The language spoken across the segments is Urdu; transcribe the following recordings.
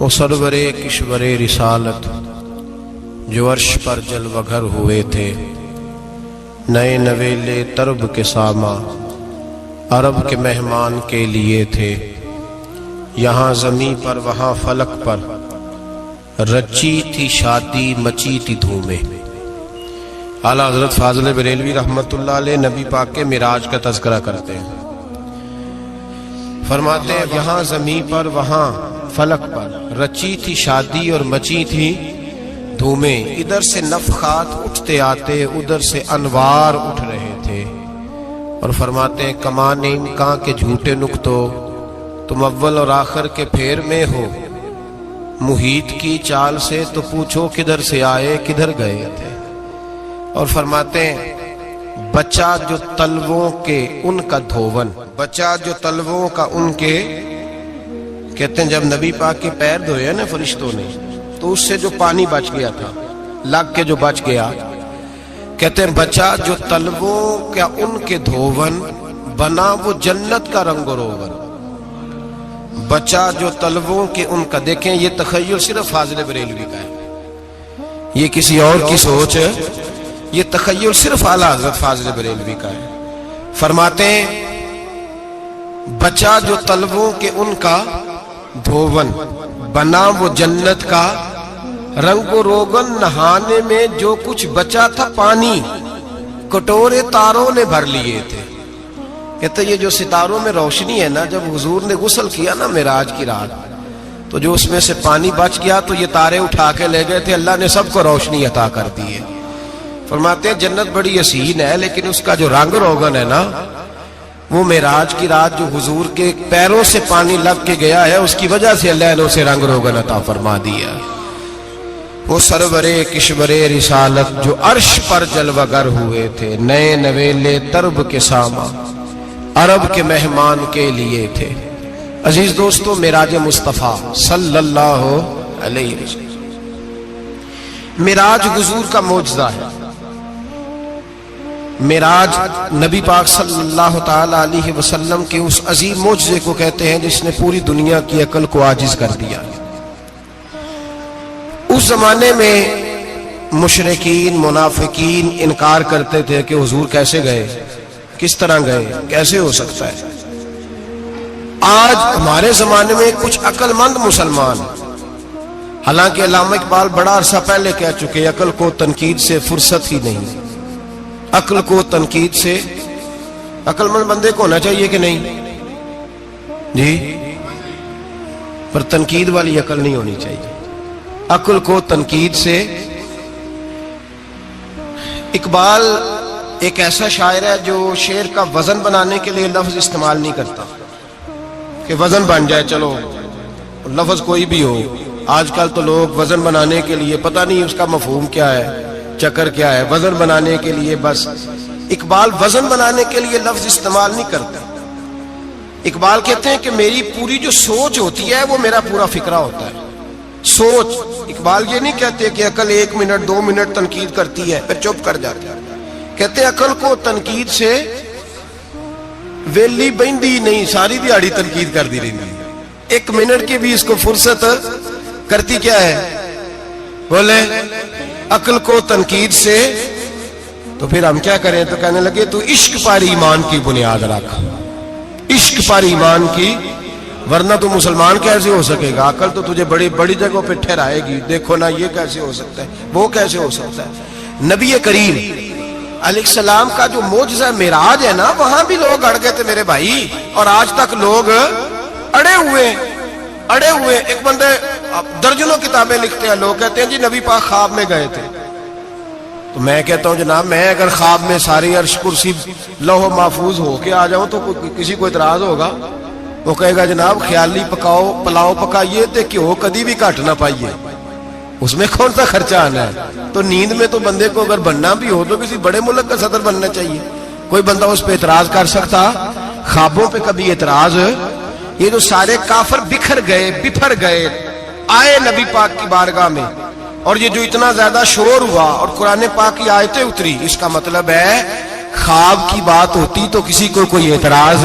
وہ سرورے کشورے رسالت جو عرش پر جلوگر ہوئے تھے، نئے نویلے طرب کے ساما عرب کے مہمان کے لیے تھے، یہاں زمیں پر وہاں فلک پر رچی تھی شادی مچی تھی دھومیں۔ اعلیٰ حضرت فاضل بریلوی رحمۃ اللہ علیہ نبی پاک کے معراج کا تذکرہ کرتے ہیں، فرماتے ہیں یہاں زمین پر وہاں فلک پر رچی تھی شادی اور مچی تھی دھومیں، ادھر سے نفخات اٹھتے آتے ادھر سے انوار اٹھ رہے تھے، اور فرماتے ہیں کمان امکان کے جھوٹے نکتو، تم اول اور آخر کے پھیر میں ہو، محیط کی چال سے تو پوچھو کدھر سے آئے کدھر گئے تھے۔ اور فرماتے ہیں بچہ جو تلووں کے ان کا دھوون، بچہ جو تلووں کا ان کے، کہتے ہیں جب نبی پاک کے پیر دھوئے نا فرشتوں نے تو اس سے جو پانی بچ گیا تھا لگ کے جو بچ گیا، کہتے ہیں بچہ جو تلووں کا ان کے دھوون بنا وہ جنت کا رنگ و روغن، بچہ جو تلووں کے ان کا۔ دیکھیں یہ تخیل صرف فاضل بریلوی کا ہے، یہ کسی اور کی سوچ ہے، یہ تخیل صرف اعلیٰ حضرت فاضل بریلوی کا ہے۔ فرماتے ہیں بچہ جو تلووں کے ان کا دھوون بنا وہ جنت کا رنگ و روغن، نہانے میں جو کچھ بچا تھا پانی کٹورے تاروں نے بھر لیے تھے۔ کہتے یہ جو ستاروں میں روشنی ہے نا، جب حضور نے غسل کیا نا معراج کی رات تو جو اس میں سے پانی بچ گیا تو یہ تارے اٹھا کے لے گئے تھے، اللہ نے سب کو روشنی عطا کر دی ہے۔ فرماتے ہیں جنت بڑی حسین ہے لیکن اس کا جو رنگ روغن ہے نا، وہ معراج کی رات جو حضور کے پیروں سے پانی لگ کے گیا ہے اس کی وجہ سے اللہ نے اسے رنگ روغن عطا فرما دیا۔ وہ سرورے کشورے رسالت جو عرش پر جلوگر ہوئے تھے، نئے نویلے طرب کے ساما عرب کے مہمان کے لیے تھے۔ عزیز دوستو، معراج مصطفیٰ صلی اللہ علیہ وسلم، معراج حضور کا معجزہ ہے۔ معراج نبی پاک صلی اللہ تعالی علیہ وسلم کے اس عظیم معجزے کو کہتے ہیں جس نے پوری دنیا کی عقل کو عاجز کر دیا۔ اس زمانے میں مشرکین منافقین انکار کرتے تھے کہ حضور کیسے گئے، کس طرح گئے، کیسے ہو سکتا ہے۔ آج ہمارے زمانے میں کچھ عقل مند مسلمان، حالانکہ علامہ اقبال بڑا عرصہ پہلے کہہ چکے عقل کو تنقید سے فرصت ہی نہیں، عقل کو تنقید سے، عقل مند بندے کو ہونا چاہیے کہ نہیں جی، پر تنقید والی عقل نہیں ہونی چاہیے، عقل کو تنقید سے۔ اقبال ایک ایسا شاعر ہے جو شعر کا وزن بنانے کے لیے لفظ استعمال نہیں کرتا کہ وزن بن جائے، چلو لفظ کوئی بھی ہو۔ آج کل تو لوگ وزن بنانے کے لیے پتہ نہیں اس کا مفہوم کیا ہے، چکر کیا ہے، وزن بنانے کے لیے بس۔ اقبال وزن بنانے کے لیے لفظ استعمال نہیں کرتا۔ اقبال کہتے ہیں کہ میری پوری جو سوچ ہوتی ہے وہ میرا پورا فکرہ ہوتا ہے، سوچ۔ اقبال یہ نہیں کہتے کہ عقل 1 منٹ 2 منٹ تنقید کرتی ہے پھر چپ کر جاتی ہے، کہتے ہیں عقل کو تنقید سے ویلی بہندی نہیں، ساری دیہاڑی تنقید کر دی رہی، 1 منٹ کی بھی اس کو فرصت کرتی کیا ہے، بولے عقل کو تنقید سے۔ تو پھر ہم کیا کریں، تو کہنے لگے تو عشق پر ایمان کی بنیاد رکھ، عشق پر ایمان کی، ورنہ تو مسلمان کیسے ہو سکے گا، عقل تو تجھے بڑی بڑی جگہوں پہ ٹھہرائے گی، دیکھو نا یہ کیسے ہو سکتا ہے، وہ کیسے ہو سکتا ہے۔ نبی کریم علیہ السلام کا جو معجزہ معراج ہے نا، وہاں بھی لوگ اڑ گئے تھے میرے بھائی، اور آج تک لوگ اڑے ہوئے۔ ایک بندے درجنوں کتابیں لکھتے ہیں، لوگ کہتے ہیں جی نبی پاک خواب میں گئے تھے، تو میں کہتا ہوں جناب میں اگر خواب میں ساری عرش کرسی لوح محفوظ ہو کے آ جاؤں تو کسی کو اعتراض ہوگا، وہ کہے گا جناب خیالی پلاؤ پکائیے تے گھیو کدی بھی گھٹ نہ پائیے، اس میں کون سا خرچہ آنا ہے۔ تو نیند میں تو بندے کو اگر بننا بھی ہو تو کسی بڑے ملک کا صدر بننا چاہیے، کوئی بندہ اس پہ اعتراض کر سکتا، خوابوں پہ کبھی اعتراض۔ یہ جو سارے کافر بکھر گئے آئے نبی پاک کی بارگاہ میں، اور یہ جو اتنا زیادہ شور ہوا اور قرآن پاک کی آیتیں اتری، اس کا مطلب ہے خواب کی بات ہوتی تو کسی کو کوئی اعتراض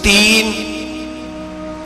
3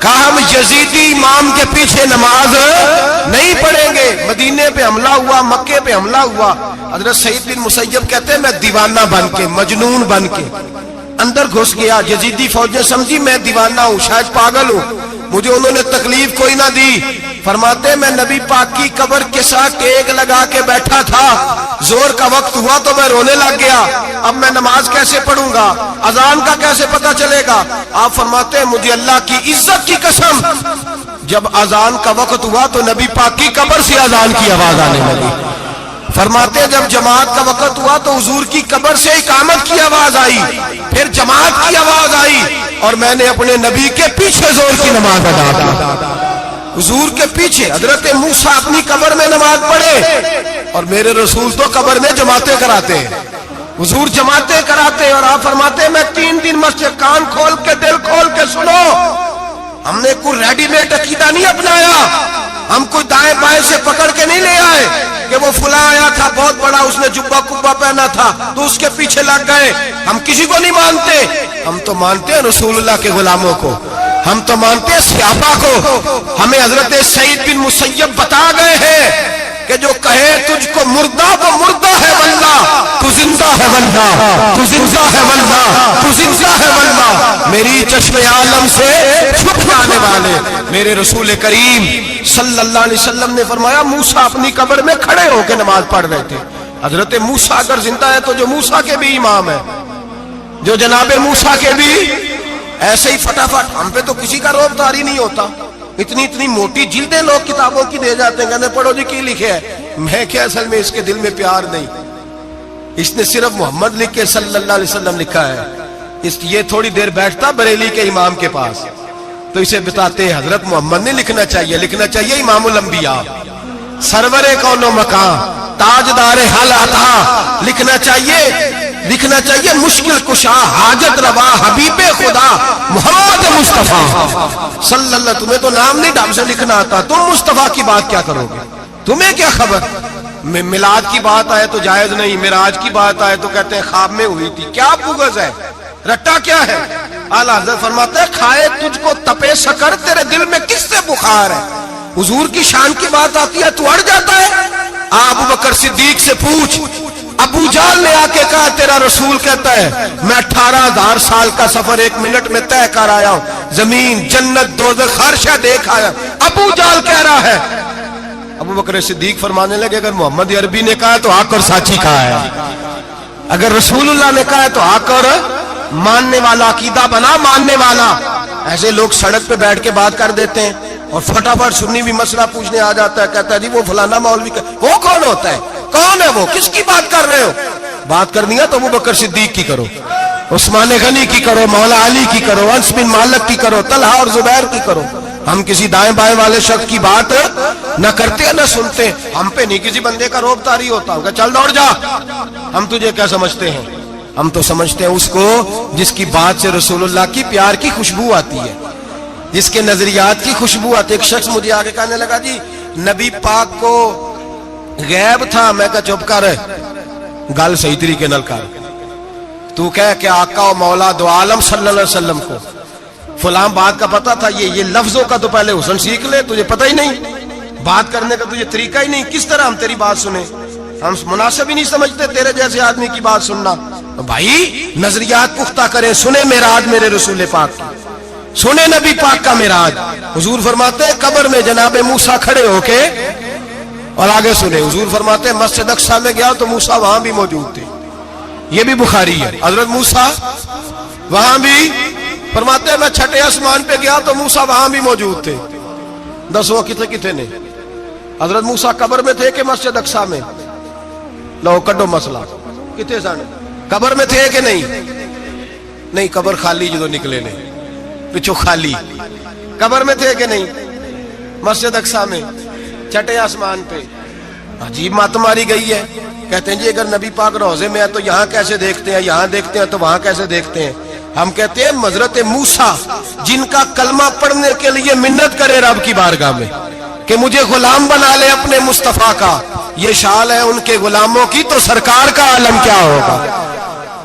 کہا ہم یزیدی امام کے پیچھے نماز نہیں پڑھیں گے. مدینے پہ حملہ ہوا, مکے پہ حملہ ہوا. حضرت سعید بن مسیب کہتے ہیں میں دیوانہ بن کے, مجنون بن کے اندر گھس گیا. یزیدی فوجیں سمجھی میں دیوانہ ہوں, شاید پاگل ہوں, مجھے انہوں نے تکلیف کوئی نہ دی. فرماتے میں نبی پاک کی قبر کے ساتھ ٹیک لگا کے بیٹھا تھا, زور کا وقت ہوا تو میں رونے لگ گیا. اب میں نماز کیسے پڑھوں گا, اذان کا کیسے پتہ چلے گا. آپ فرماتے ہیں مجھے اللہ کی عزت کی قسم, جب اذان کا وقت ہوا تو نبی پاک کی قبر سے اذان کی آواز آنے لگی. فرماتے ہیں جب جماعت کا وقت ہوا تو حضور کی قبر سے اقامت کی آواز آئی, پھر جماعت کی آواز آئی, اور میں نے اپنے نبی کے پیچھے زور کی نماز ادا کی. حضور کے پیچھے حضرت موسیٰ اپنی قبر میں نماز پڑھے, اور میرے رسول تو قبر میں جماعتیں کراتے ہیں. حضور جماعتیں کراتے ہیں, اور آپ فرماتے ہیں میں 3 دن مسجد, کان کھول کے دل کھول کے سنو, ہم نے کوئی ریڈی میڈ عقیدہ نہیں اپنایا, ہم کوئی دائیں بائیں سے پکڑ کے نہیں لے آئے کہ وہ فلاں آیا تھا بہت بڑا, اس نے جبہ کبہ پہنا تھا تو اس کے پیچھے لگ گئے. ہم کسی کو نہیں مانتے, ہم تو مانتے ہیں رسول اللہ کے غلاموں کو, ہم تو مانتے ہیں صحابہ کو. ہمیں حضرت سعید بن مسیب بتا گئے ہیں کہ جو کہے تجھ کو مردہ وہ مردہ ہے واللہ, تو زندہ ہے واللہ, تو زندہ ہے واللہ, تو زندہ ہے واللہ. میری چشم عالم سے چھپ جانے والے میرے رسول کریم صلی اللہ علیہ وسلم نے فرمایا موسیٰ اپنی قبر میں کھڑے ہو کے نماز پڑھ رہے تھے. حضرت موسیٰ اگر زندہ ہے تو جو موسیٰ کے بھی امام ہے, جو جناب موسیٰ کے بھی ایسے ہی فٹافٹ. ہم پہ تو کسی کا روب داری نہیں ہوتا, اتنی اتنی موٹی جلدیں لوگ کتابوں کی دے جاتے ہیں, کہتے پڑھو جی کی لکھے ہے. میں کیا, اصل میں اس کے دل میں پیار نہیں, اس نے صرف محمد لکھ کے صلی اللہ علیہ وسلم لکھا ہے. یہ تھوڑی دیر بیٹھتا بریلی کے امام کے پاس تو اسے بتاتے ہیں حضرت محمد نے لکھنا چاہیے, لکھنا چاہیے امام الانبیاء, سرور کون و مکان, تاجدار حال عطا, لکھنا چاہیے مشکل کشا, حاجت روا, حبیب خدا محمد مصطفیٰ صلی اللہ. تمہیں تو نام نہیں ڈھنگ سے لکھنا آتا, تم مصطفیٰ کی بات کیا کرو گے, تمہیں کیا خبر. میلاد کی بات آئے تو جائز نہیں, معراج کی بات آئے تو کہتے ہیں خواب میں ہوئی تھی. کیا بغض ہے, رٹا کیا ہے. اعلیٰ حضرت فرماتے ہیں کھائے تجھ کو تپے سکر, تیرے دل میں کس سے بخار ہے. حضور کی شان کی بات آتی ہے تو اڑ جاتا ہے. ابو بکر صدیق سے پوچھ, ابو جہل نے آ کے کہا تیرا رسول کہتا ہے میں 18,000 سال کا سفر 1 منٹ میں طے کر آیا ہوں, زمین جنت دوزخ ہر شے دیکھ آیا. ابو جہل کہہ رہا ہے. ابو بکر صدیق فرمانے لگے اگر محمد عربی نے کہا ہے تو حق اور سچی کہا ہے, اگر رسول اللہ نے کہا ہے تو حق اور ماننے والا, عقیدہ بنا ماننے والا. ایسے لوگ سڑک پہ بیٹھ کے بات کر دیتے ہیں اور فٹافٹ سنی بھی مسئلہ پوچھنے آ جاتا ہے, کہتا ہے جی وہ فلانا مولوی کا, وہ کون ہوتا ہے, کون ہے وہ, کس کی بات کر رہے ہو. بات کرنی ہے تو ابو بکر صدیق کی کرو, عثمان غنی کی کرو, مولا علی کی کرو, انس بن مالک کی کرو, طلحہ اور زبیر کی کرو. ہم کسی دائیں بائیں والے شخص کی بات نہ کرتے نہ سنتے. ہم پہ نہیں کسی بندے کا روب طاری ہوتا ہوں کہ چل دوڑ جا, ہم تجھے کیا سمجھتے ہیں, ہم تو سمجھتے ہیں اس کو جس کی بات سے رسول اللہ کی پیار کی خوشبو آتی ہے, جس کے نظریات کی خوشبو آتی ہے. ایک شخص مجھے آگے کہنے لگا جی نبی پاک کو غیب تھا. میں کہا چپ کر, گل صحیح طریقے نال کر. تو کہہ کہ آقا و مولا دو عالم صلی اللہ علیہ وسلم کو فلاں بات کا پتا تھا, یہ لفظوں کا تو پہلے حسن سیکھ لے, تجھے پتہ ہی نہیں, بات کرنے کا تجھے طریقہ ہی نہیں, کس طرح ہم تیری بات سنیں, ہم مناسب ہی نہیں سمجھتے تیرے جیسے آدمی کی بات سننا. بھائی نظریات پختہ کریں, سنیں معراج میرے رسول پاک کی, سنیں نبی پاک کا معراج. حضور فرماتے ہیں قبر میں جناب موسیٰ کھڑے ہو کے, اور آگے سنیں حضور فرماتے ہیں مسجد اقصی میں گیا تو موسیٰ وہاں بھی موجود تھے, یہ بھی بخاری ہے. حضرت موسیٰ وہاں بھی, فرماتے ہیں میں 6 آسمان پہ گیا تو موسیٰ وہاں بھی موجود تھے. دسو کتنے نے, حضرت موسیٰ قبر میں تھے کہ مسجد اقصی میں, لو کڈو مسئلہ, کتنے سن قبر میں تھے کہ نہیں, قبر خالی جو نکلے نے پچھو خالی, قبر میں تھے کہ نہیں, مسجد اقصی میں 6 آسمان پہ. عجیب مات ماری گئی ہے. کہتے ہیں جی اگر نبی پاک روضے میں ہے تو یہاں کیسے دیکھتے ہیں, یہاں دیکھتے ہیں تو وہاں کیسے دیکھتے ہیں. ہم کہتے ہیں حضرت موسیٰ جن کا کلمہ پڑھنے کے لیے منت کرے رب کی بارگاہ میں کہ مجھے غلام بنا لے اپنے مصطفیٰ کا, یہ شال ہے ان کے غلاموں کی, تو سرکار کا عالم کیا ہوگا.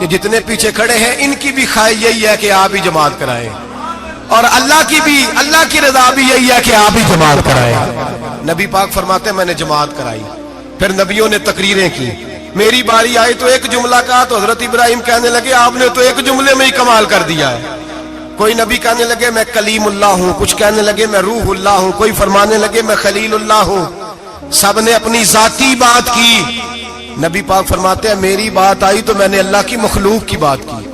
یہ جتنے پیچھے کھڑے ہیں ان کی بھی خواہش یہی ہے کہ آپ ہی جماعت کرائیں، اور اللہ کی رضا بھی یہی ہے کہ آپ ہی جماعت کرائیں۔ نبی پاک فرماتے ہیں میں نے جماعت کرائی، پھر نبیوں نے تقریریں کی، میری باری آئی تو ایک جملہ کہا تو حضرت ابراہیم کہنے لگے آپ نے تو ایک جملے میں ہی کمال کر دیا ہے۔ کوئی نبی کہنے لگے میں کلیم اللہ ہوں، کچھ کہنے لگے میں روح اللہ ہوں، کوئی فرمانے لگے میں خلیل اللہ ہوں، سب نے اپنی ذاتی بات کی۔ نبی پاک فرماتے ہیں میری بات آئی تو میں نے اللہ کی مخلوق کی بات کی،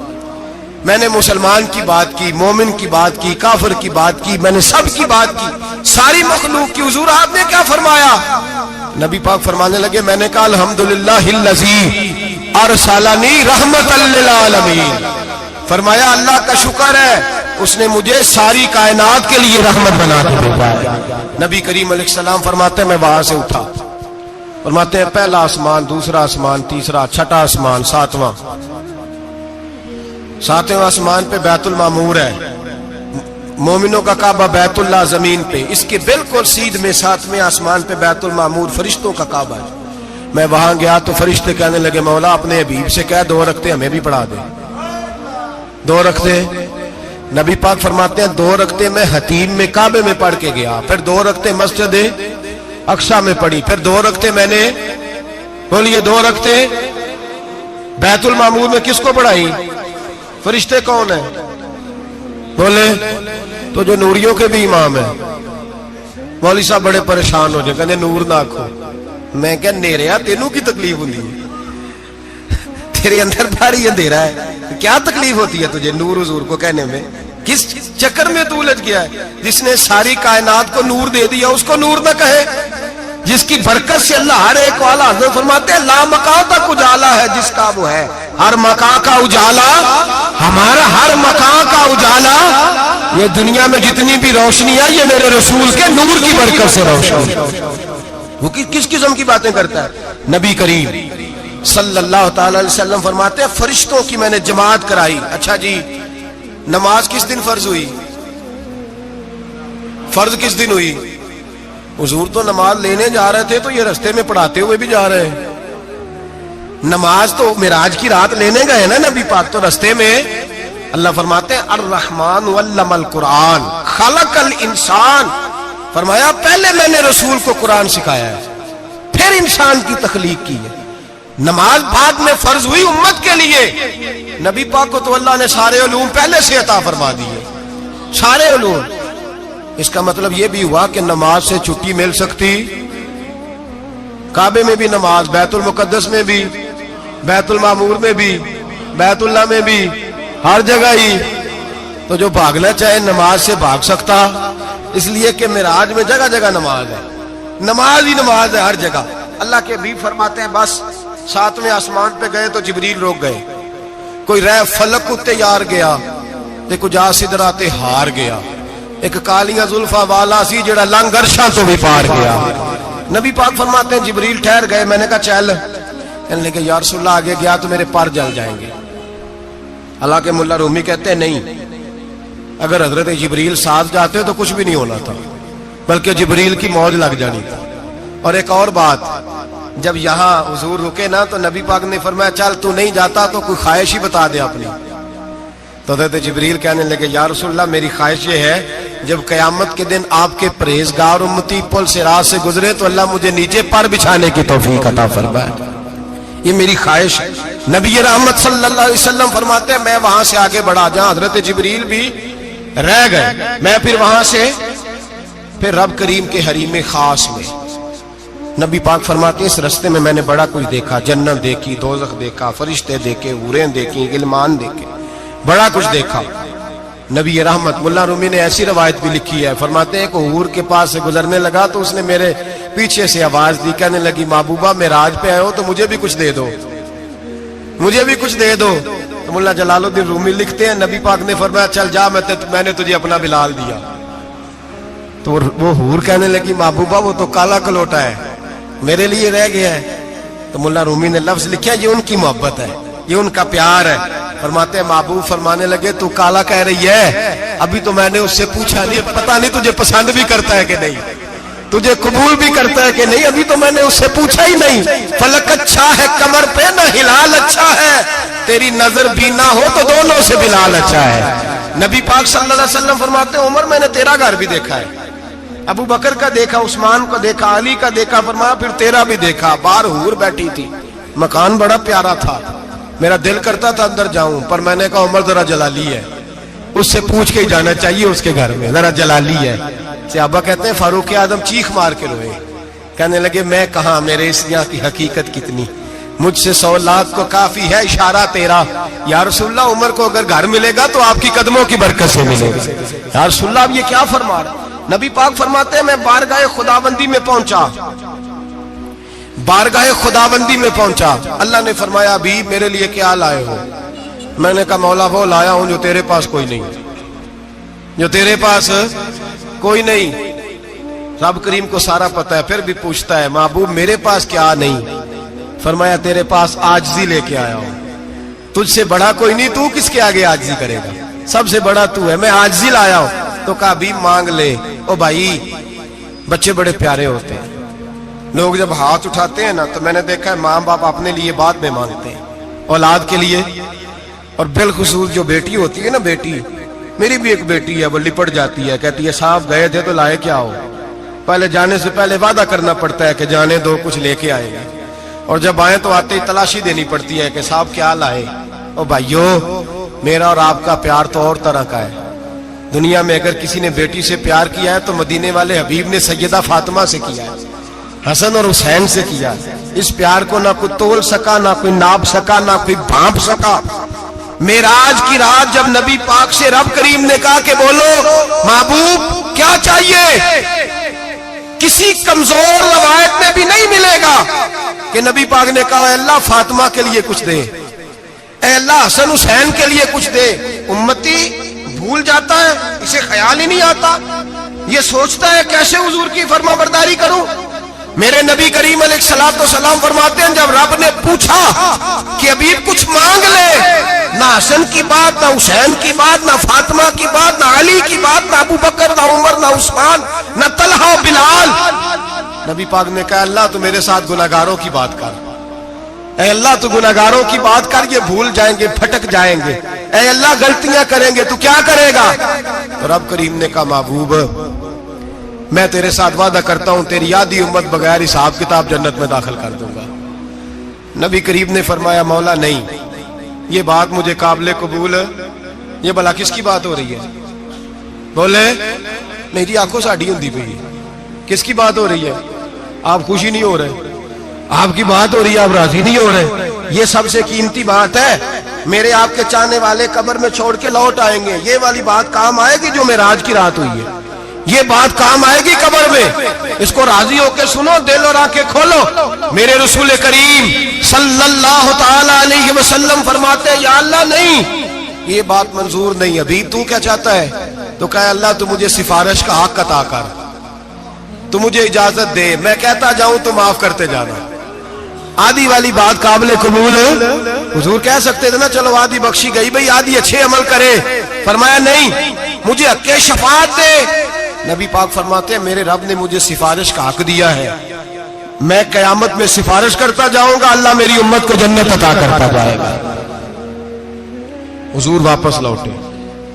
میں نے مسلمان کی بات کی، مومن کی بات کی، کافر کی بات کی، میں نے سب کی بات کی، ساری مخلوق کی۔ حضور آپ نے کیا فرمایا؟ نبی پاک فرمانے لگے میں نے کہا الحمدللہ الذی ارسلنی رحمت للعالمین، فرمایا اللہ کا شکر ہے اس نے مجھے ساری کائنات کے لیے رحمت بنا کے بھیجا ہے۔ نبی کریم علیہ السلام فرماتے ہیں میں وہاں سے اٹھا، فرماتے ہیں پہلا آسمان، دوسرا آسمان، تیسرا، چھٹا آسمان، ساتواں آسمان پہ بیت المعمور ہے، مومنوں کا کعبہ بیت اللہ زمین پہ، اس کے بالکل سیدھ میں ساتویں آسمان پہ بیت المعمور فرشتوں کا کعبہ ہے۔ میں وہاں گیا تو فرشتے کہنے لگے مولا اپنے حبیب سے کہہ 2 رکعتیں ہمیں بھی پڑھا دے۔ 2 رکعتیں، نبی پاک فرماتے ہیں 2 رکعتیں میں حتیم میں کعبے میں پڑھ کے گیا، پھر 2 رکعتیں مسجد اقصی میں پڑھی، پھر 2 رکعتیں میں نے بولیے 2 رکعتیں بیت المعمور میں کس کو پڑھائی؟ فرشتے کون ہیں بولے؟ تو جو نوریوں کے بھی امام ہیں۔ مولوی صاحب بڑے پریشان ہو جائے، کہنے نور نہ آکھو۔ میں کہ نیریا تینوں کی تکلیف ہوتی ہے، تیرے اندر بھاری اندھیرا ہے، کیا تکلیف ہوتی ہے تجھے نور حضور کو کہنے میں؟ کس چکر میں تو الجھ گیا ہے؟ جس نے ساری کائنات کو نور دے دیا اس کو نور نہ کہے، جس کی برکت سے اللہ ہر ایک والا، حضرت فرماتے ہیں لا مکان تک اجالا ہے جس کا وہ ہے، ہر مکان کا اجالا ہمارا، ہر مکان کا اجالا، یہ دنیا میں جتنی بھی روشنی ہے یہ میرے رسول کے نور کی برکت سے روشنی۔ وہ کس قسم کی باتیں کرتا ہے؟ نبی کریم صلی اللہ تعالی علیہ وسلم فرماتے ہیں فرشتوں کی میں نے جماعت کرائی۔ اچھا جی نماز کس دن فرض ہوئی؟ فرض کس دن ہوئی؟ حضور تو نماز لینے جا رہے تھے تو یہ رستے میں پڑھاتے ہوئے بھی جا رہے ہیں۔ نماز تو معراج کی رات لینے گئے نا نبی پاک، تو رستے میں اللہ فرماتے ہیں الرحمن علم القرآن خلق الانسان، فرمایا پہلے میں نے رسول کو قرآن سکھایا ہے پھر انسان کی تخلیق کی ہے۔ نماز بعد میں فرض ہوئی امت کے لیے، نبی پاک کو تو اللہ نے سارے علوم پہلے سے عطا فرما دیے، سارے علوم۔ اس کا مطلب یہ بھی ہوا کہ نماز سے چھٹی مل سکتی، کعبے میں بھی نماز، بیت المقدس میں بھی، بیت المعمور میں بھی، بیت اللہ میں بھی، ہر جگہ ہی۔ تو جو بھاگنا چاہے نماز سے بھاگ سکتا، اس لیے کہ معراج میں جگہ جگہ نماز ہے، نماز ہی نماز ہے ہر جگہ۔ اللہ کے حبیب فرماتے ہیں بس 7ویں آسمان پہ گئے تو جبریل روک گئے، کوئی رہ فلک اتے یار گیا تے کچھ سدراتے ہار گیا، ایک کالیاں زلفاں والا سی جڑا لنگ عرشاں تو بھی پار گیا۔ نبی پاک فرماتے ہیں جبریل ٹھہر گئے، میں نے کہا چل، کہنے لگے یا رسول اللہ آگے گیا تو میرے پر جل جائیں گے۔ حالانکہ ملا رومی کہتے ہیں نہیں، اگر حضرت جبریل ساتھ جاتے تو کچھ بھی نہیں ہونا تھا، بلکہ جبریل کی موج لگ جانی تھی۔ اور ایک اور بات، جب یہاں حضور رکے نا تو نبی پاک نے فرمایا چل تو نہیں جاتا تو کوئی خواہش ہی بتا دے اپنی۔ تو حضرت جبریل کہنے لگے یا رسول اللہ میری خواہش یہ ہے جب قیامت کے دن آپ کے پرہیزگار امتی پل سے راہ سے گزرے تو اللہ مجھے نیچے پر بچھانے کی توفیق عطا فرمائے، یہ میری خواہش ہے۔ نبی رحمت صلی اللہ علیہ وسلم فرماتے ہیں میں وہاں سے آگے بڑھا جہاں حضرت جبریل بھی رہ گئے، میں پھر وہاں سے پھر رب کریم کے حریم خاص میں۔ نبی پاک فرماتے ہیں اس رستے میں نے بڑا کچھ دیکھا، جنت دیکھی، دوزخ دیکھا، فرشتے دیکھے، حوریں دیکھی، غلمان دیکھے، بڑا کچھ دیکھا۔ نبی رحمت ملا رومی نے ایسی روایت بھی لکھی ہے، فرماتے ہیں کہ حور کے پاس سے گزرنے لگا تو اس نے میرے پیچھے سے آواز دی، کہنے لگی محبوبہ معراج پہ آئے ہو تو مجھے بھی کچھ دے دو، مجھے بھی کچھ دے دو۔ تو ملا جلال الدین رومی لکھتے ہیں نبی پاک نے فرمایا چل جا میں نے تجھے اپنا بلال دیا۔ تو وہ حور کہنے لگی محبوبہ وہ تو کالا کلوٹا ہے، میرے لیے رہ گیا ہے۔ تو ملا رومی نے لفظ لکھا یہ ان کی محبت ہے، یہ ان کا پیار ہے۔ فرماتے ہیں محبوب فرمانے لگے تو کالا کہہ رہی ہے، ابھی تو میں نے اس سے پوچھا نہیں، پتہ نہیں تجھے پسند بھی کرتا ہے کہ نہیں، تجھے قبول بھی کرتا ہے کہ نہیں، ابھی تو میں نے اس سے پوچھا ہی نہیں۔ فلک اچھا ہے کمر پہ نہ ہلال اچھا ہے، تیری نظر بھی نہ ہو تو دونوں سے بلال اچھا ہے. نبی پاک صلی اللہ علیہ وسلم فرماتے ہیں عمر میں نے تیرا گھر بھی دیکھا ہے, ابو بکر کا دیکھا, عثمان کو دیکھا, علی کا دیکھا, فرمایا پھر تیرا بھی دیکھا. باہر حور بیٹھی تھی, مکان بڑا پیارا تھا, میرا دل کرتا تھا اندر جاؤں, پر میں نے کہا عمر ذرا جلالی ہے, اس سے پوچھ کے ہی جانا چاہیے, اس کے گھر میں ذرا جلالی ہے. صحابہ کہتے ہیں فاروق اعظم چیخ مار کے روئے, کہنے لگے میں کہاں, میرے اس یہاں کی حقیقت کتنی, مجھ سے 100 لاکھ کو کافی ہے اشارہ تیرا. یا رسول اللہ عمر کو اگر گھر ملے گا تو آپ کی قدموں کی برکت سے ملے گا. یا رسول اللہ اب یہ کیا فرما رہا. نبی پاک فرماتے ہیں میں بارگاہ خداوندی میں پہنچا, بارگاہ خداوندی میں پہنچا, اللہ نے فرمایا ابھی میرے لیے کیا لائے ہو. میں نے کہا مولا وہ لایا ہوں جو تیرے پاس کوئی نہیں, جو تیرے پاس کوئی نہیں. رب کریم کو سارا پتہ ہے, پھر بھی پوچھتا ہے محبوب میرے پاس کیا نہیں. فرمایا تیرے پاس عاجزی لے کے آیا ہوں, تجھ سے بڑا کوئی نہیں, تو کس کے آگے عاجزی کرے گا, سب سے بڑا تو ہے, میں عاجزی لایا ہوں. تو کہا بھی مانگ لے. او بھائی بچے بڑے پیارے ہوتے ہیں, لوگ جب ہاتھ اٹھاتے ہیں نا تو میں نے دیکھا ہے ماں باپ اپنے لیے بعد میں مانگتے ہیں, اولاد کے لیے. اور بالخصوص جو بیٹی ہوتی ہے نا, بیٹی, میری بھی ایک بیٹی ہے, وہ لپٹ جاتی ہے, کہتی ہے صاحب گئے تھے تو لائے کیا ہو. پہلے جانے سے پہلے وعدہ کرنا پڑتا ہے کہ جانے دو کچھ لے کے آئے گا, اور جب آئے تو آتے ہی تلاشی دینی پڑتی ہے کہ صاحب کیا لائے. او بھائیو میرا اور آپ کا پیار تو اور طرح کا ہے. دنیا میں اگر کسی نے بیٹی سے پیار کیا ہے تو مدینے والے حبیب نے سیدہ فاطمہ سے کیا ہے, حسن اور حسین سے کیا. اس پیار کو نہ کوئی تول سکا, نہ کوئی ناپ سکا, نہ کوئی بھانپ سکا. معراج کی رات جب نبی پاک سے رب کریم نے کہا کہ بولو محبوب کیا چاہیے, کسی کمزور روایت میں بھی نہیں ملے گا کہ نبی پاک نے کہا اے اللہ فاطمہ کے لیے کچھ دے, اے اللہ حسن حسین کے لیے کچھ دے. امتی بھول جاتا ہے, اسے خیال ہی نہیں آتا, یہ سوچتا ہے کیسے حضور کی فرما برداری کروں. میرے نبی کریم علیہ الصلوۃ والسلام فرماتے ہیں جب رب نے پوچھا کہ ابھی کچھ مانگ لے, نہ حسن کی بات, نہ حسین کی بات, نہ فاطمہ کی بات, نہ علی کی بات, نہ ابو بکر, نہ عمر, نہ عثمان, نہ طلحہ, بلال. نبی پاک نے کہا اللہ تو میرے ساتھ گناہگاروں کی بات کر, اے اللہ تو گناہگاروں کی بات کر, یہ بھول جائیں گے, پھٹک جائیں گے, اے اللہ غلطیاں کریں گے, تو کیا کرے گا. تو رب کریم نے کہا محبوب میں تیرے ساتھ وعدہ کرتا ہوں تیری آدھی امت بغیر حساب کتاب جنت میں داخل کر دوں گا. نبی کریم نے فرمایا مولا نہیں, یہ بات مجھے قابل قبول, یہ بلا کس کی بات ہو رہی ہے. بولے میری آنکھوں ساڑھی ہوندی پئی ہے, کس کی بات ہو رہی ہے. آپ خوشی نہیں ہو رہے, آپ کی بات ہو رہی ہے, آپ راضی نہیں ہو رہے. یہ سب سے قیمتی بات ہے. میرے آپ کے چاہنے والے قبر میں چھوڑ کے لوٹ آئیں گے, یہ والی بات کام آئے گی جو معراج کی رات ہوئی ہے, یہ بات کام آئے گی قبر میں. اس کو راضی ہو کے سنو, دل اور آنکھیں کھولو. میرے رسول کریم صلی اللہ تعالی علیہ وسلم فرماتے ہیں یا اللہ نہیں, یہ بات منظور نہیں. ابھی تو کیا چاہتا ہے. تو کہا اللہ تو مجھے سفارش کا حق عطا کر, تو مجھے اجازت دے, میں کہتا جاؤں تو معاف کرتے جانا. آدھی والی بات قابل قبول ہے. حضور کہہ سکتے تھے نا چلو آدھی بخشی گئی بھئی, آدھی اچھے عمل کرے. فرمایا نہیں, مجھے حق شفاعت دے. نبی پاک فرماتے ہیں میرے رب نے مجھے سفارش کا حق دیا ہے, میں قیامت میں سفارش کرتا جاؤں گا, اللہ میری امت کو جنت عطا کرتا جائے گا. حضور واپس لوٹے.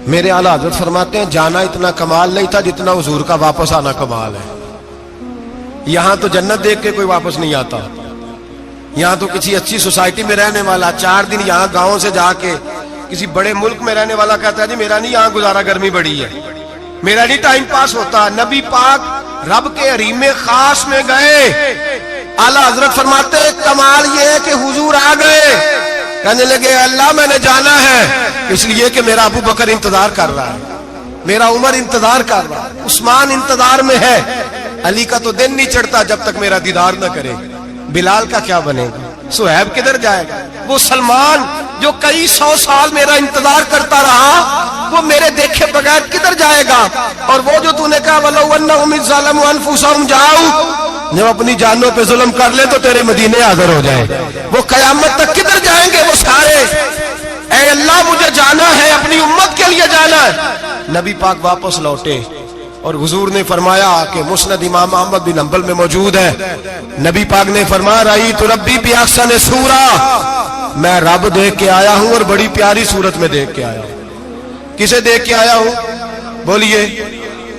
میرے اعلیٰ حضرت فرماتے ہیں جانا اتنا کمال نہیں تھا جتنا حضور کا واپس آنا کمال ہے. یہاں تو جنت دیکھ کے کوئی واپس نہیں آتا, یہاں تو کسی اچھی سوسائٹی میں رہنے والا 4 دن یہاں گاؤں سے جا کے کسی بڑے ملک میں رہنے والا کہتا ہے جی میرا نہیں یہاں گزارا, گرمی بڑی ہے, میرا نہیں ٹائم پاس ہوتا. نبی پاک رب کے حریم خاص میں گئے. اعلیٰ حضرت فرماتے ہیں کمال یہ ہے کہ حضور آ گئے, کہنے لگے اللہ میں نے جانا ہے, اس لیے کہ میرا ابو بکر انتظار کر رہا ہے, میرا عمر انتظار کر رہا ہے, عثمان انتظار میں ہے, علی کا تو دن نہیں چڑھتا جب تک میرا دیدار نہ کرے. بلال کا کیا بنے گا, صہیب کدھر جائے گا, وہ سلمان جو کئی 100 سال میرا انتظار کرتا رہا وہ میرے دیکھے بغیر کدھر جائے گا. اور وہ جو تو نے کہا وَلَوْ أَنَّهُمْ إِذْ ظَلَمُوا أَنفُسَهُمْ جَاءُوا, جب اپنی جانوں پہ ظلم کر لیں تو تیرے مدینے حاضر ہو جائیں, وہ قیامت تک کدھر جائیں گے وہ سارے. اے اللہ مجھے جانا ہے, اپنی امت کے لیے جانا ہے. نبی پاک واپس لوٹے اور حضور نے فرمایا کہ مسند امام احمد بن حنبل میں موجود ہے, نبی پاک نے فرمایا رأیت ربی بأحسن صورہ, میں رب دیکھ کے آیا ہوں اور بڑی پیاری صورت میں دیکھ کے آیا ہوں. کسے دیکھ کے آیا ہوں؟ بولیے.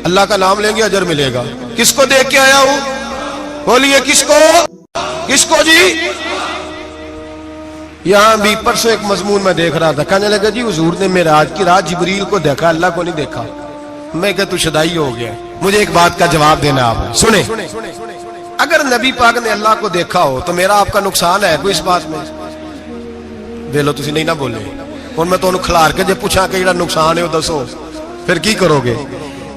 اللہ کا نام لیں گے اجر ملے گا. کس کو دیکھ کے آیا ہوں؟ بولیے کس کو؟ کس کو جی؟ یہاں بھی پرسوں ایک مضمون میں دیکھ رہا تھا, کہنے لگا جی حضور نے معراج کی رات جبریل کو دیکھا, اللہ کو نہیں دیکھا. میں کہ تو شدائی ہو گیا. مجھے ایک بات کا جواب دینا آپ سنیں. اگر نبی پاک نے اللہ کو دیکھا ہو تو میرا آپ کا نقصان ہے کوئی اس بات میں؟ ویلو تسی نہیں نہ بولے ہن میں تانوں کھلار کے جے پوچھاں کہ جڑا نقصان ہے وہ دسو پھر کی کرو گے؟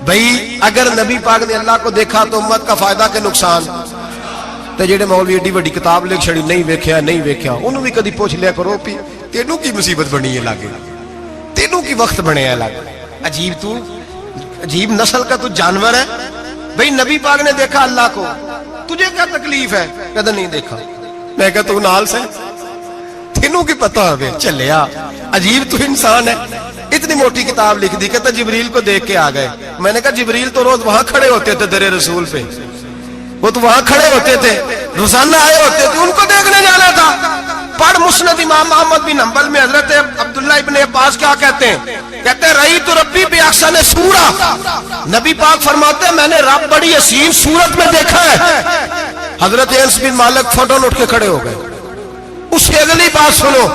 بھئی اگر نبی پاک نے اللہ کو دیکھا تو امت کا فائدہ کہ نقصان؟ تے جڑے مولوی ایڈی بڑی کتاب لکھ چھڑی نہیں ویکھیا انہوں بھی کدی پوچھ لیا کرو پی تینوں کی مصیبت بنی ہے لاگے, تینوں کی وقت بنے ہے لاگے. عجیب نسل کا تو جانور ہے. بھئی نبی پاک نے دیکھا اللہ کو, تجھے کیا تکلیف ہے؟ کہتا نہیں دیکھا. میں کہا تو نال سے تینوں کی پتہ ہوئے چلیا. عجیب تو انسان ہے. اتنی موٹی کتاب لکھ دی, کہتا جبریل کو دیکھ کے آ گئے. میں نے کہا جبریل تو روز وہاں کھڑے ہوتے تھے در رسول پہ, وہ تو وہاں کھڑے ہوتے تھے, روزانہ آئے ہوتے تھے, ان کو دیکھنے جانا تھا. پڑھ مسند امام احمد بن حنبل میں حضرت عبداللہ ابن عباس کیا کہتے ہیں؟ کہتے ہیں رئی تو ربی بے احسن سورہ. نبی پاک فرماتے ہیں میں نے رب بڑی حسین صورت میں دیکھا ہے. حضرت انس بن مالک فوٹون اٹھ کے کھڑے ہو گئے. اس سے اگلی بات سنو,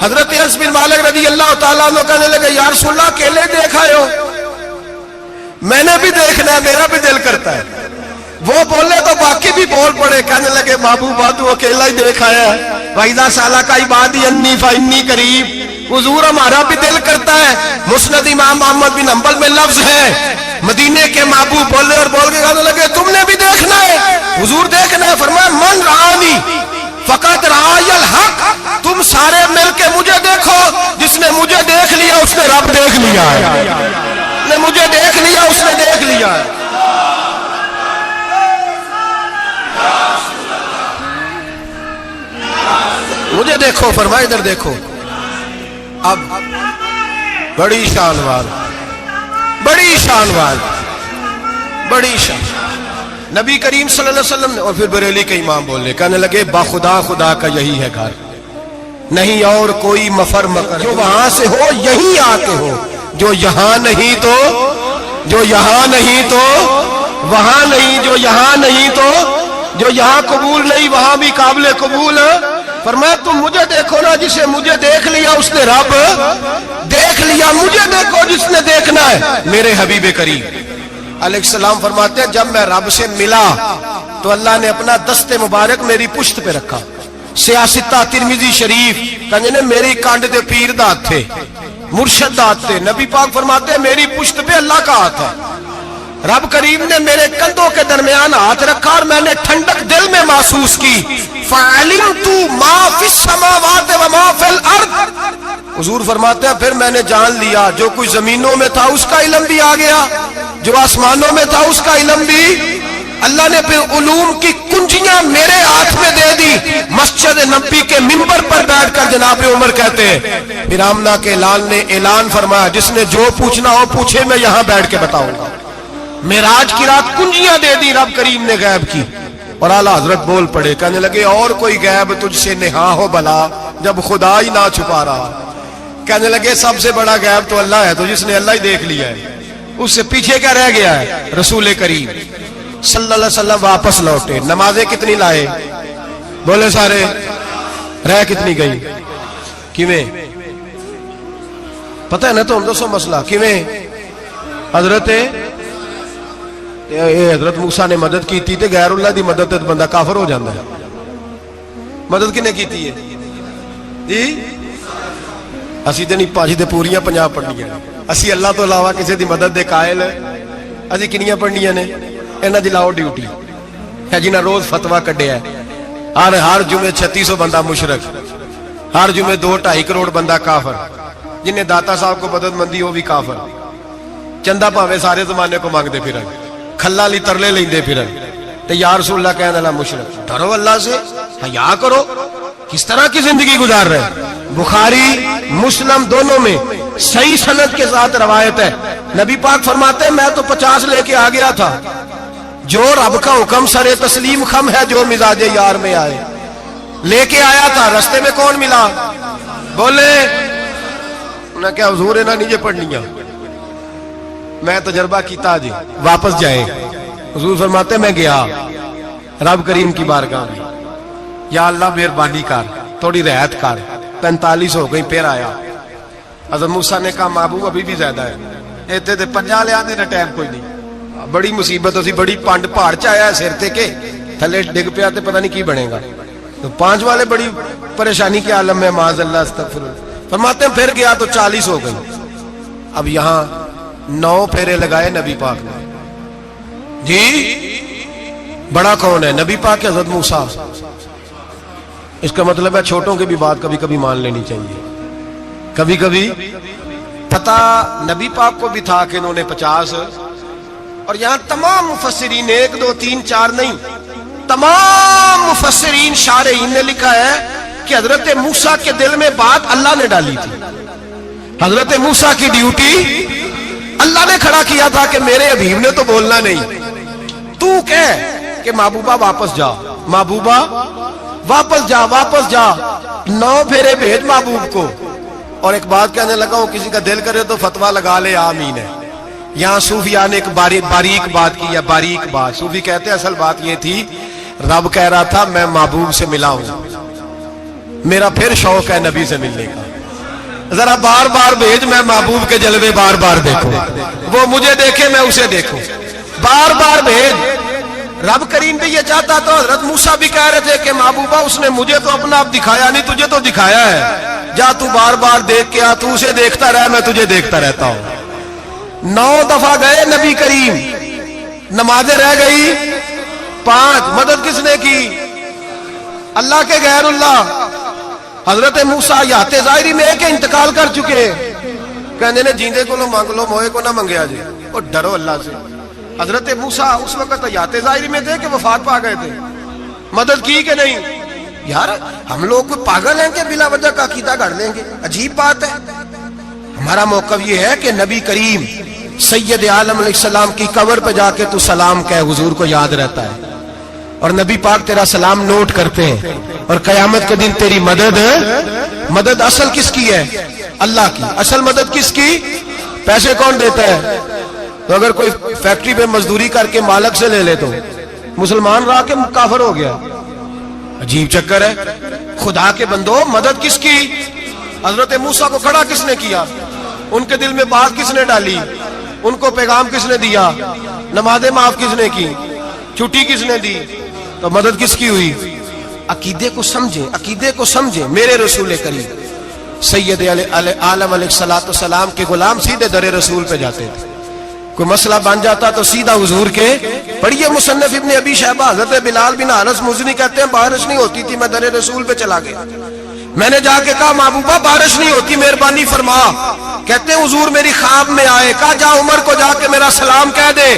حضرت انس بن مالک رضی اللہ تعالیٰ عنہ کہنے لگے یا رسول اللہ اکیلے دیکھا ہو؟ میں نے بھی دیکھنا ہے, میرا بھی دل کرتا ہے. وہ بولے تو باقی بھی بول پڑے, کہنے لگے محبوبہ تو اکیلا ہی دیکھا ہے. وَإِذَا سَأَلَكَ عِبَادِي عَنِّي فَإِنِّي قَرِيبٌ. حضور ہمارا بھی دل کرتا ہے. مسند امام احمد بن حنبل میں لفظ ہے مدینے کے محبوب بولے اور بول کے کہنے لگے تم نے بھی دیکھنا ہے. حضور دیکھنا ہے. فرمایا من رآنی فقط رآی الحق. تم سارے مل کے مجھے دیکھو, جس نے مجھے دیکھ لیا اس نے رب دیکھ لیا ہے. نے مجھے دیکھ لیا اس نے دیکھ لیا ہے. مجھے دیکھو, فرمائے ادھر دیکھو. اب بڑی شان وال, بڑی شان وال, بڑی شان. نبی کریم صلی اللہ علیہ وسلم نے, اور پھر بریلی کے امام بولنے کہنے لگے باخدا خدا کا یہی ہے گھر, نہیں اور کوئی مفر مکر. جو وہاں سے ہو یہی آتے ہو, جو یہاں نہیں تو, جو یہاں نہیں تو وہاں نہیں, جو یہاں نہیں تو, جو یہاں قبول نہیں وہاں بھی قابل قبول. فرمایا تم مجھے دیکھو نا, جسے مجھے دیکھ لیا اس نے رب دیکھ لیا. مجھے دیکھو جس نے دیکھنا ہے. میرے حبیب کریم علیہ السلام فرماتے ہیں جب میں رب سے ملا تو اللہ نے اپنا دست مبارک میری پشت پہ رکھا. سیاستہ ترمذی شریف کہنے نے میری کانڈ دے پیر دات تھے, مرشد دات تھے. نبی پاک فرماتے ہیں میری پشت پہ اللہ کا ہاتھ ہے. رب کریم نے میرے کندھوں کے درمیان ہاتھ رکھا اور میں نے ٹھنڈک دل میں محسوس کی. فَعَلِمْتُ مَا فِي السَّمَاوَاتِ وَمَا فِي الْأَرْضِ. حضور فرماتے ہیں پھر میں نے جان لیا جو کچھ زمینوں میں تھا اس کا علم بھی آ گیا, جو آسمانوں میں تھا اس کا علم بھی. اللہ نے پھر علوم کی کنجیاں میرے ہاتھ میں دے دی. مسجد نبی کے منبر پر بیٹھ کر جناب عمر کہتے ہیں پھر آمنہ کے لال نے اعلان فرمایا جس نے جو پوچھنا ہو پوچھے, میں یہاں بیٹھ کے بتاؤں گا. معراج کی رات کنجیاں دے دی رب کریم نے غیب کی. اور اعلیٰ حضرت بول پڑے کہنے لگے اور کوئی غیب تجھ سے نہا ہو بھلا جب خدا ہی نہ چھپا رہا. کہنے لگے سب سے بڑا غیب تو اللہ ہے, تو جس نے اللہ ہی دیکھ لیا ہے اس سے پیچھے کیا رہ گیا ہے. رسول کریم صلی اللہ علیہ وسلم واپس لوٹے. نمازیں کتنی لائے؟ بولے سارے. رہ کتنی گئی؟ کیویں پتہ ہے نا تو ہم دوسو مسئلہ کیویں. حضرت موسیٰ نے مدد کی تھی تے غیر اللہ دی مدد تے بندہ کافر ہو جاندہ ہے. مدد کنے کی تھی ہے جی؟ اسی تے نہیں پانچ تے پوریاں 50 پڑھنیاں. اسی اللہ تو علاوہ کسی دی مدد دے قائل اسی کنیاں پڑھنیاں نے. انہاں دی لاؤ ڈیوٹی ہے جنہاں روز فتویٰ کڈیا ہے. ہر جمعے 3600 بندہ مشرک, ہر جمعے 2-2.5 کروڑ بندہ کافر. جنہیں داتا صاحب کو مدد مندی وہ بھی کافر. چندہ پاوے سارے زمانے کو مانگتے پھر, کھلا لی ترلے لیندے پھر. تے یا رسول اللہ کہنے اللہ مشرک. ڈرو اللہ سے, حیا کرو. کس طرح کی زندگی گزار رہے. بخاری مسلم دونوں میں صحیح سند کے ساتھ روایت ہے. نبی پاک فرماتے ہیں میں تو 50 لے کے آ گیا تھا. جو رب کا حکم سرے تسلیم خم ہے جو مزاج یار میں آئے. لے کے آیا تھا, رستے میں کون ملا؟ بولے انہیں کیا حضور ہے نا نیچے پڑھنیاں, میں تجربہ کیتا جی, واپس جائیں. حضور فرماتے میں گیا رب کریم کی بارگاہ میں, یا اللہ مہربانی کر, تھوڑی رعایت کر. 45 ہو گئی, پھر آیا. حضرت موسیٰ نے کہا محبوب ابھی بھی زیادہ ہے, ایتھے تے 50 لے آنے نا ٹائم کوئی نہیں. بڑی مصیبت ہوتی, بڑی پانڈ پہاڑ چایا ہے سر تے کے تھلے ڈگ پیا تے پتہ نہیں کی بنے گا. تو 5 والے بڑی پریشانی کے عالم میں, معاذ اللہ استغفر اللہ. فرماتے ہیں پھر گیا تو 40 ہو گئی. اب یہاں 9 پھیرے لگائے نبی پاک نے. جی بڑا کون ہے؟ نبی پاک حضرت موسیٰ. اس کا مطلب ہے چھوٹوں کی بھی بات کبھی کبھی مان لینی چاہیے. کبھی کبھی پتہ نبی پاک کو بھی تھا کہ انہوں نے 50, اور یہاں تمام مفسرین 1 2 3 4 نہیں, تمام مفسرین شارحین نے لکھا ہے کہ حضرت موسیٰ کے دل میں بات اللہ نے ڈالی تھی. حضرت موسیٰ کی ڈیوٹی اللہ نے کھڑا کیا تھا کہ میرے حبیب نے تو بولنا نہیں, تو کہہ کہ محبوبہ واپس جا, محبوبہ واپس جا, واپس جا. 9 پھیرے بھیج محبوب کو. اور ایک بات کہنے لگا ہوں, کسی کا دل کرے تو فتویٰ لگا لے, آمین ہے. یہاں صوفیاء نے ایک باریک بات کی ہے, باریک بات. صوفی کہتے ہیں اصل بات یہ تھی, رب کہہ رہا تھا میں محبوب سے ملا ہوں, میرا پھر شوق ہے نبی سے ملنے کا, ذرا بار بار بھیج, میں محبوب کے جلوے بار بار دیکھوں, وہ مجھے دیکھے میں اسے دیکھوں, بار بار بھیج. رب کریم بھی یہ چاہتا تو حضرت موسیٰ بھی کہہ رہے تھے کہ محبوبہ اس نے مجھے تو اپنا آپ دکھایا نہیں, تجھے تو دکھایا ہے, جا تو بار بار دیکھ کے آ, تو اسے دیکھتا رہ, میں تجھے دیکھتا رہتا ہوں. 9 دفعہ گئے نبی کریم, نمازیں رہ گئی 5. مدد کس نے کی؟ اللہ کے غیر اللہ. حضرت موسیٰ یات ظاہری میں کہ انتقال کر چکے, کہنے نے جیندے کو مانگ لو, موئے کو نہ منگیا جی, اور ڈرو اللہ سے. حضرت موسیٰ اس وقت یات ظاہری میں تھے کہ وفات پا گئے تھے, مدد کی کہ نہیں؟ یار ہم لوگ کوئی پاگل ہیں کہ بلا وجہ کا عقیدہ گھڑ لیں گے؟ عجیب بات ہے. ہمارا موقف یہ ہے کہ نبی کریم سید عالم علیہ السلام کی قبر پہ جا کے تو سلام کہے, حضور کو یاد رہتا ہے, اور نبی پاک تیرا سلام نوٹ کرتے ہیں, اور قیامت کے دن تیری مدد اصل کس کی ہے؟ اللہ کی. اصل مدد کس کی؟ پیسے کون دیتا ہے؟ تو اگر کوئی فیکٹری پہ مزدوری کر کے مالک سے لے لے تو مسلمان رہا کے کافر ہو گیا. عجیب چکر ہے. خدا کے بندو, مدد کس کی؟ حضرت موسیٰ کو کھڑا کس نے کیا؟ ان کے دل میں بات کس نے ڈالی؟ ان کو پیغام کس نے دیا؟ نمازیں معاف کس نے کی؟ چھٹی کس نے دی؟ تو مدد کس کی ہوئی؟ عقیدے کو سمجھیں, عقیدے کو سمجھیں. میرے رسول کریم سید عالم علیہ السلام کے غلام سیدھے در رسول پہ جاتے تھے. کوئی مسئلہ بن جاتا تو سیدھا حضور کے. پڑھیے مصنف ابن ابی شیبہ, حضرت بلال بن حارث مزنی کہتے ہیں بارش نہیں ہوتی تھی, میں در رسول پہ چلا گیا, میں نے جا کے کہا محبوبہ بارش نہیں ہوتی, مہربانی فرما. کہتے ہیں حضور میری خواب میں آئے, کہا جا عمر کو جا کے میرا سلام کہہ دے,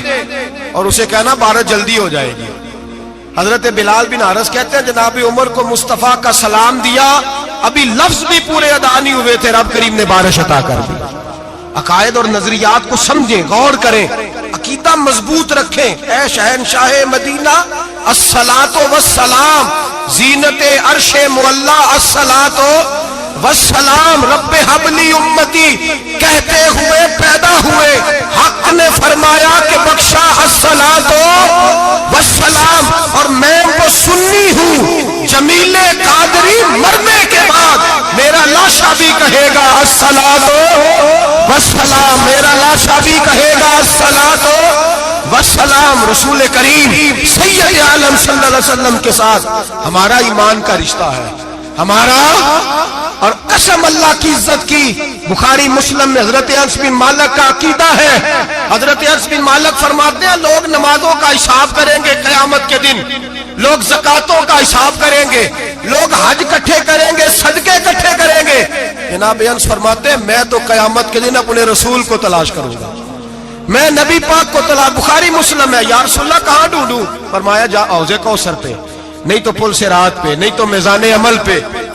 اور اسے کہنا بارش جلدی ہو جائے گی. حضرت بلال بن حارث کہتے ہیں جناب عمر کو مصطفیٰ کا سلام دیا, ابھی لفظ بھی پورے ادا نہیں ہوئے تھے, رب کریم نے بارش عطا کر دی. عقائد اور نظریات کو سمجھیں, غور کریں, عقیدہ مضبوط رکھیں. اے شہنشاہ مدینہ الصلاۃ والسلام, زینت عرش معلا الصلاۃ والسلام, رب حبلی امتی کہتے ہوئے پیدا ہوئے, حق نے فرمایا کہ بخشا الصلاۃ والسلام. اور میں وہ سنی ہوں, جمیل قادری مرنے کے بعد میرا لاشا بھی کہے گا الصلاۃ والسلام, میرا لاشا بھی کہے گا الصلاۃ والسلام. رسول کریم سید عالم صلی اللہ علیہ وسلم کے ساتھ ہمارا ایمان کا رشتہ ہے, ہمارا. اور قسم اللہ کی عزت کی, بخاری مسلم میں حضرت انس بن مالک کا عقیدہ ہے. حضرت انس بن مالک فرماتے ہیں لوگ نمازوں کا حساب کریں گے قیامت کے دن, لوگ زکاتوں کا حساب کریں گے, لوگ حج اکٹھے کریں گے, صدقے اکٹھے کریں گے. جناب انس فرماتے ہیں میں تو قیامت کے دن اپنے رسول کو تلاش کروں گا, میں نبی پاک کو تلاش. بخاری مسلم ہے. یا رسول اللہ کہاں ڈھونڈوں؟ فرمایا جا حوض کوثر پہ, نہیں تو پل صراط پہ, نہیں تو میزان عمل پہ.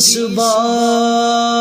صبح